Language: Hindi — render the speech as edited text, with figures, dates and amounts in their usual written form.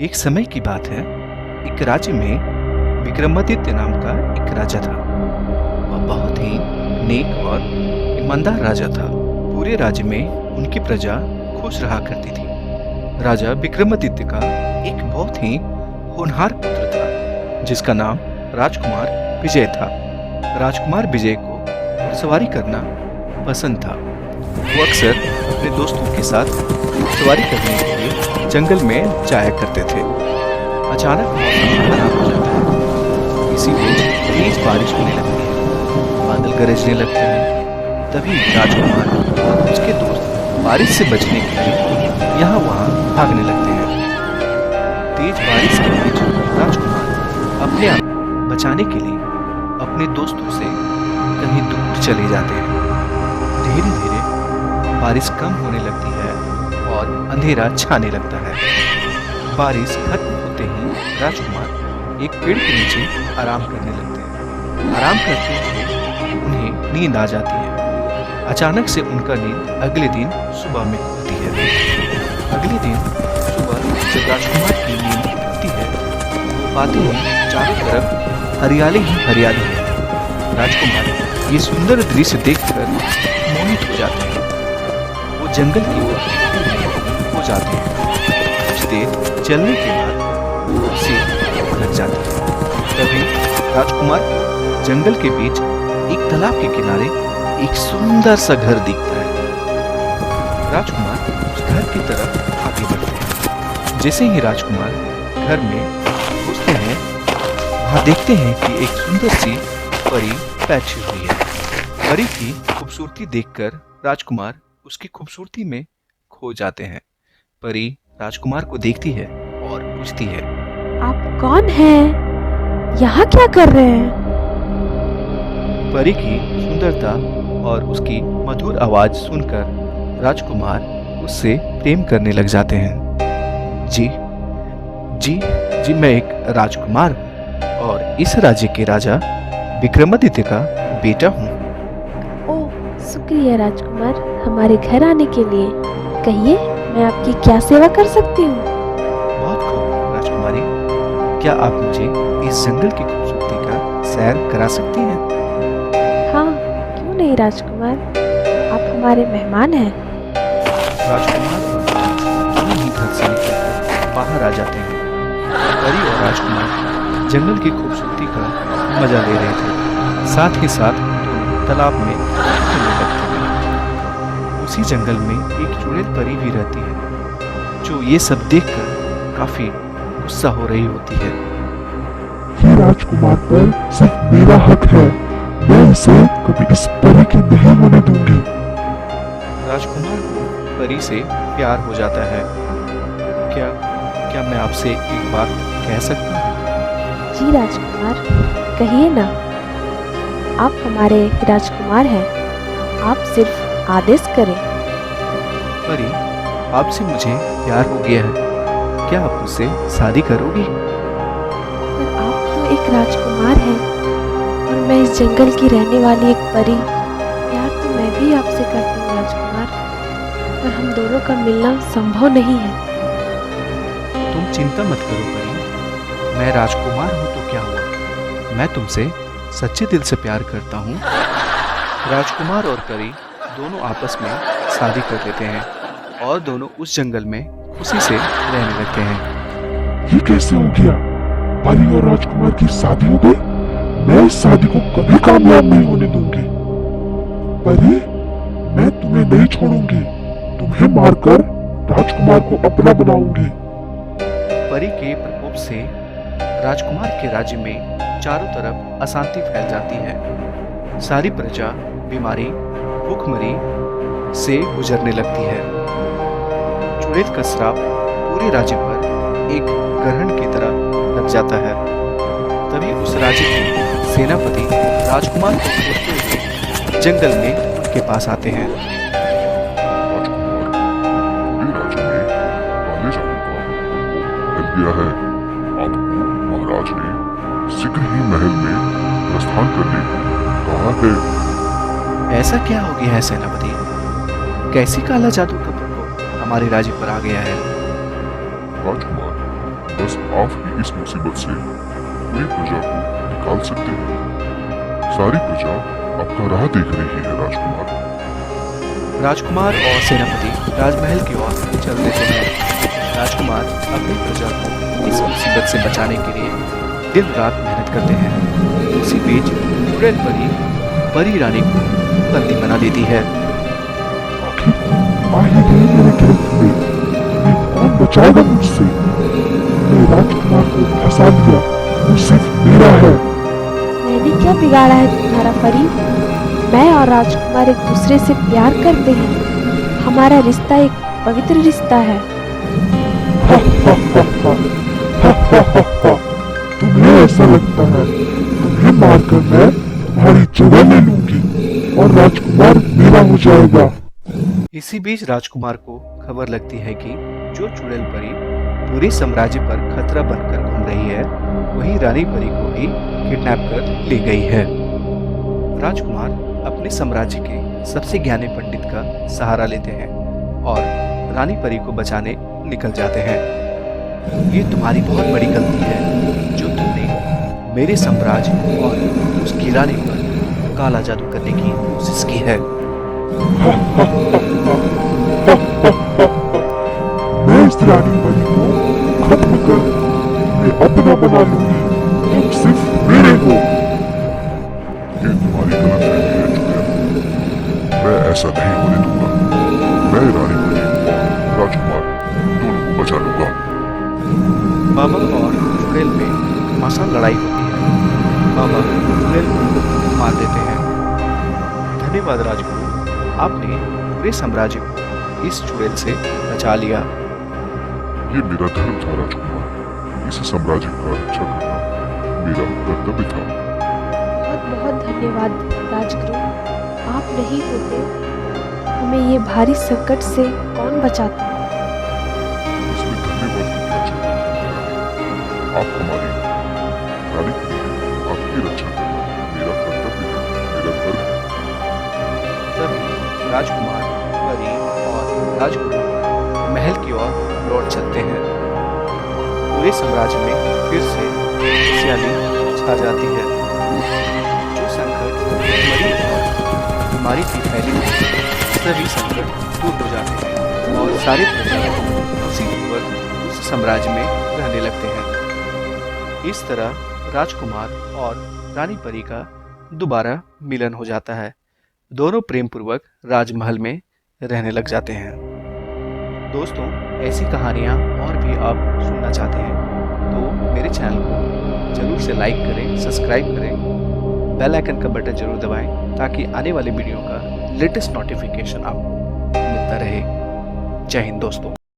एक समय की बात है। एक राज्य में विक्रमादित्य नाम का एक राजा था। वह बहुत ही नेक और ईमानदार राजा था। पूरे राज्य में उनकी प्रजा खुश रहा करती थी। राजा विक्रमादित्य का एक बहुत ही होनहार पुत्र था जिसका नाम राजकुमार विजय था। राजकुमार विजय को घुड़सवारी करना पसंद था। वो अक्सर अपने दोस्तों के साथ सवारी करने के लिए जंगल में जाया करते थे। अचानक मौसम खराब हो जाता है। इसी बीच तेज बारिश होने लगती है, बादल गरजने लगते हैं। तभी राजकुमार और उसके दोस्त बारिश से बचने के लिए यहाँ वहाँ भागने लगते हैं। तेज बारिश के बीच राजकुमार अपने आप बचाने के लिए अपने दोस्तों से कहीं दूर चले जाते हैं। धीरे धीरे बारिश कम होने लगती है और अंधेरा छाने लगता है। बारिश खत्म होते ही राजकुमार एक पेड़ के नीचे आराम करने लगते हैं। आराम करते हुए उन्हें नींद आ जाती है। अचानक से उनका नींद अगले दिन सुबह में खुलती है। अगले दिन सुबह जब राजकुमार की नींद खुलती है, वो पाते हैं चारों तरफ हरियाली ही हरियाली है। राजकुमार ये सुंदर दृश्य देखकर मोहित हो जाते हैं। वो जंगल की ओर हो जाते हैं। कुछ देर चलने के बाद उसे भूख लग जाती है। तभी राजकुमार जंगल के बीच एक तालाब के किनारे एक सुंदर सा घर दिखता है। राजकुमार उस घर की तरफ आगे बढ़ते हैं। जैसे ही राजकुमार घर में घुसते हैं, वहां देखते हैं कि एक सुंदर सी परी बैठी हुई है। परी की खूबसूरती देखकर राजकुमार उसकी खूबसूरती में खो जाते हैं। परी राजकुमार को देखती है और पूछती है, आप कौन हैं? यहाँ क्या कर रहे हैं? परी की सुंदरता और उसकी मधुर आवाज सुनकर राजकुमार उससे प्रेम करने लग जाते हैं। जी जी जी, मैं एक राजकुमार हूँ और इस राज्य के राजा विक्रमादित्य का बेटा हूँ। ओह, शुक्रिया राजकुमार, हमारे घर आने के लिए। कहिए, मैं आपकी क्या सेवा कर सकती हूँ? बहुत खूब राजकुमारी, क्या आप मुझे इस जंगल की खूबसूरती का सैर करा सकती हैं? हाँ, क्यों नहीं राजकुमार, आप हमारे मेहमान हैं। राजकुमार दोनों ही घर से निकलकर बाहर आ जाते हैं। परी और राजकुमार जंगल की खूबसूरती का मजा ले रहे थे। साथ ही साथ दोनों तालाब में खेलने लगते हैं। उसी जंगल में एक चुड़ैल परी भी रहती है, जो ये सब देखकर काफी गुस्सा हो रही होती है। ये राजकुमार पर सिर्फ मेरा हक है। मैं इसे कभी इस परी की नहीं होने दूंगी। राजकुमार को परी से प्यार हो जाता है। क्या क्या मैं आपसे एक बात कह सकता हूँ? जी राजकुमार, कहिए ना। आप हमारे राजकुमार हैं, आप सिर्फ आदेश करें। परी, आपसे मुझे प्यार हो गया है। क्या आप मुझसे शादी करोगी? पर आप तो एक राजकुमार हैं और मैं इस जंगल की रहने वाली एक परी। प्यार तो मैं भी आपसे करती हूँ राजकुमार, पर हम दोनों का मिलना संभव नहीं है। तुम चिंता मत करो परी, मैं राजकुमार हूँ तो क्या हुआ, मैं तुमसे सच्चे दिल से प्यार करता हूँ। राजकुमार और परी दोनों आपस में शादी कर लेते हैं और दोनों उस जंगल में खुशी से रहने लगते हैं। ये कैसे हो गया? परी और राजकुमार की शादी हो गई? मैं इस शादी को कभी कामयाब नहीं होने दूंगी। परी, मैं तुम्हें नहीं छोड़ूंगी। तुम्हें मारकर राजकुमार को अपना बनाऊंगी। परी के प्रकोप से राजकुमार के राज्य में चारों तरफ अशांति फैल जाती है। सारी प्रजा बीमारी, भूखमरी से गुजरने लगती है। चुड़ैल का श्राप पूरे राज्य पर एक ग्रहण की तरह लग जाता है। तभी उस राज्य के सेनापति राजकुमार को खोजते हुए जंगल में उनके पास आते हैं। दिया है। आपको महाराज ने शीघ्र ही महल में प्रस्थान करने को कहा है। ऐसा क्या हो गया है सेनापति? कैसी काला जादू का प्रकोप हमारे राज्य पर आ गया है? राजकुमार, बस आप ही इस मुसीबत से पूरी प्रजा को निकाल सकते हैं। सारी प्रजा आपका राह देख रही है राजकुमार। राजकुमार और सेनापति राजमहल की ओर चल देते हैं। राजकुमार अपनी प्रजा को इस मुसीबत से बचाने के लिए दिन रात मेहनत करते हैं। उसी बीच चुड़ैल परी परी रानी को बंदी बना लेती है। आखिर आ ही गई मेरे गिरफ्त में। मैं कौन बचाएगा मुझसे? मैं राजकुमार को फंसा लिया, वो सिर्फ मेरा है। मैंने क्या बिगाड़ा है तुम्हारा परी? मैं और राजकुमार एक दूसरे से प्यार करते हैं। हमारा रिश्ता एक पवित्र रिश्ता है। तुम्हें ऐसा लगता है? तुम्हें मारकर मैं तुम्हारी जगह ले लूंगी और राजकुमार मेरा हो जाएगा। इसी बीच राजकुमार को खबर लगती है कि जो चुड़ैल परी पूरे साम्राज्य पर खतरा बनकर घूम रही है, वही रानी परी को भी किडनैप कर ले गई है। राजकुमार अपने साम्राज्य के सबसे ज्ञानी पंडित का सहारा लेते हैं और रानी परी को बचाने निकल जाते हैं। ये तुम्हारी बहुत बड़ी गलती है जो तुमने मेरे साम्राज्य और उसकी रानी पर काला जादू करने की कोशिश की है। मैं इस रानी परी को खत्म कर तुम्हें अपना बना लूंगी। तुम सिर्फ मेरे हो। ये तुम्हारी गलतफहमी है चुड़ैल। मैं ऐसा नहीं होने दूंगा। मैं रानी परी और राजकुमार दोनों को बचा लूंगा। बाबा और चुड़ैल में घमासान लड़ाई होती है। बाबा चुड़ैल को मार देते हैं। धन्यवाद राजगुरु, आपने पूरे साम्राज्य को इस चुड़ैल से बचा लिया। ये मेरा धर्म था राजकुमार। इस साम्राज्य का रक्षा करना मेरा कर्तव्य था। बहुत बहुत धन्यवाद राजगुरु। आप नहीं होते हमें ये भारी संकट से कौन बचाता। इसमें धन्यवाद की क्या जरूरत है? आप हमारी रानी परी हैं। आपकी रक्षा करना मेरा कर्तव्य है, मेरा धर्म है। तभी राजकुमार परी और राजगुरु महल की ओर लौट चलते हैं। पूरे साम्राज्य में फिर से खुशहाली छा जाती है। जो संकट मरी और बीमारी की फैली थी, सभी संकट दूर हो जाते हैं और सारे प्रजा खुशीपूर्वक उस साम्राज्य में रहने लगते हैं। इस तरह राजकुमार और रानी परी का दोबारा मिलन हो जाता है। दोनों प्रेम पूर्वक राजमहल में रहने लग जाते हैं। दोस्तों, ऐसी कहानियाँ और भी आप सुनना चाहते हैं तो मेरे चैनल को जरूर से लाइक करें, सब्सक्राइब करें, बेल आइकन का बटन जरूर दबाएं ताकि आने वाले वीडियो का लेटेस्ट नोटिफिकेशन आपको मिलता रहे। जय हिंद दोस्तों।